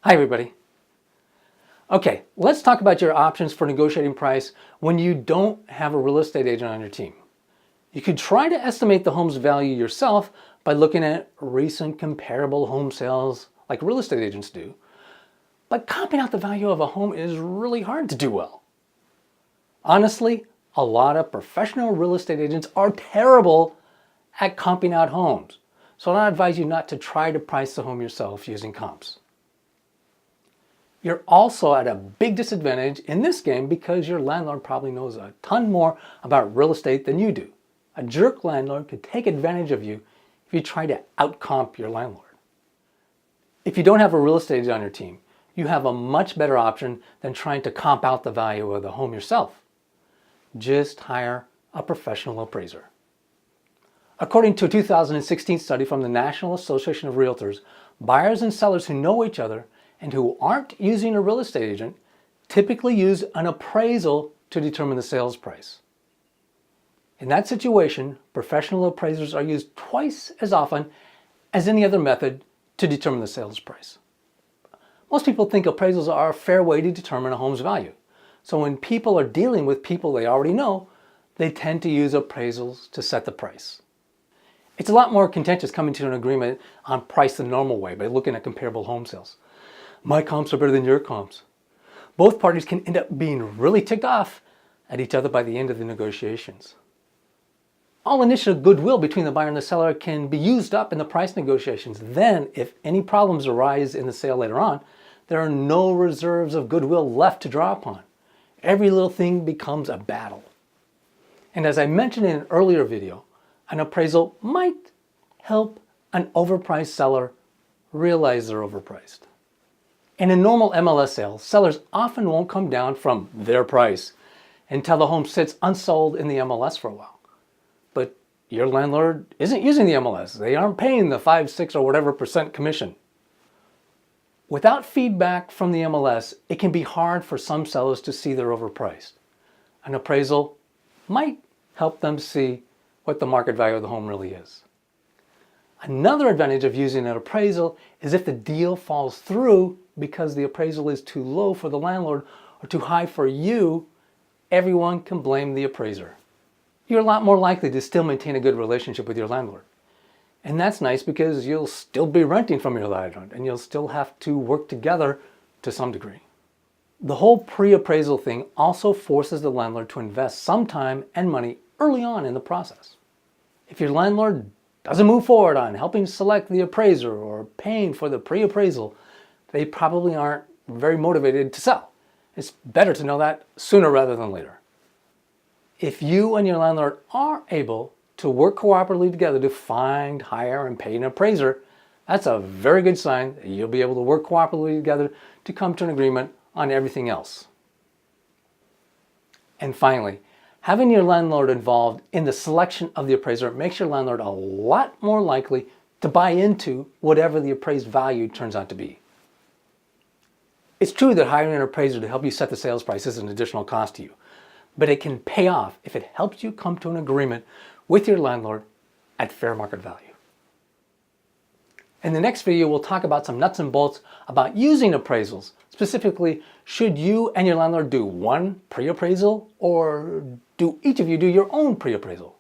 Hi everybody. Okay, let's talk about your options for negotiating price when you don't have a real estate agent on your team. You could try to estimate the home's value yourself by looking at recent comparable home sales like real estate agents do, but comping out the value of a home is really hard to do well. Honestly, a lot of professional real estate agents are terrible at comping out homes, so I advise you not to try to price the home yourself using comps. You're also at a big disadvantage in this game because your landlord probably knows a ton more about real estate than you do. A jerk landlord could take advantage of you if you try to outcomp your landlord. If you don't have a real estate agent on your team, you have a much better option than trying to comp out the value of the home yourself. Just hire a professional appraiser. According to a 2016 study from the National Association of Realtors, buyers and sellers who know each other and who aren't using a real estate agent typically use an appraisal to determine the sales price. In that situation, professional appraisers are used twice as often as any other method to determine the sales price. Most people think appraisals are a fair way to determine a home's value. So when people are dealing with people they already know, they tend to use appraisals to set the price. It's a lot more contentious coming to an agreement on price the normal way by looking at comparable home sales. My comps are better than your comps. Both parties can end up being really ticked off at each other by the end of the negotiations. All initial goodwill between the buyer and the seller can be used up in the price negotiations. Then, if any problems arise in the sale later on, there are no reserves of goodwill left to draw upon. Every little thing becomes a battle. And as I mentioned in an earlier video, an appraisal might help an overpriced seller realize they're overpriced. In a normal MLS sale, sellers often won't come down from their price until the home sits unsold in the MLS for a while. But your landlord isn't using the MLS. They aren't paying the 5, 6, or whatever % commission. Without feedback from the MLS, it can be hard for some sellers to see they're overpriced. An appraisal might help them see what the market value of the home really is. Another advantage of using an appraisal is if the deal falls through because the appraisal is too low for the landlord or too high for you, everyone can blame the appraiser. You're a lot more likely to still maintain a good relationship with your landlord. And that's nice because you'll still be renting from your landlord and you'll still have to work together to some degree. The whole pre-appraisal thing also forces the landlord to invest some time and money early on in the process. If your landlord doesn't move forward on helping select the appraiser or paying for the pre-appraisal, they probably aren't very motivated to sell. It's better to know that sooner rather than later. If you and your landlord are able to work cooperatively together to find, hire, and pay an appraiser, that's a very good sign that you'll be able to work cooperatively together to come to an agreement on everything else. And finally, having your landlord involved in the selection of the appraiser makes your landlord a lot more likely to buy into whatever the appraised value turns out to be. It's true that hiring an appraiser to help you set the sales price is an additional cost to you, but it can pay off if it helps you come to an agreement with your landlord at fair market value. In the next video, we'll talk about some nuts and bolts about using appraisals. Specifically, should you and your landlord do one pre-appraisal or do each of you do your own pre-appraisal?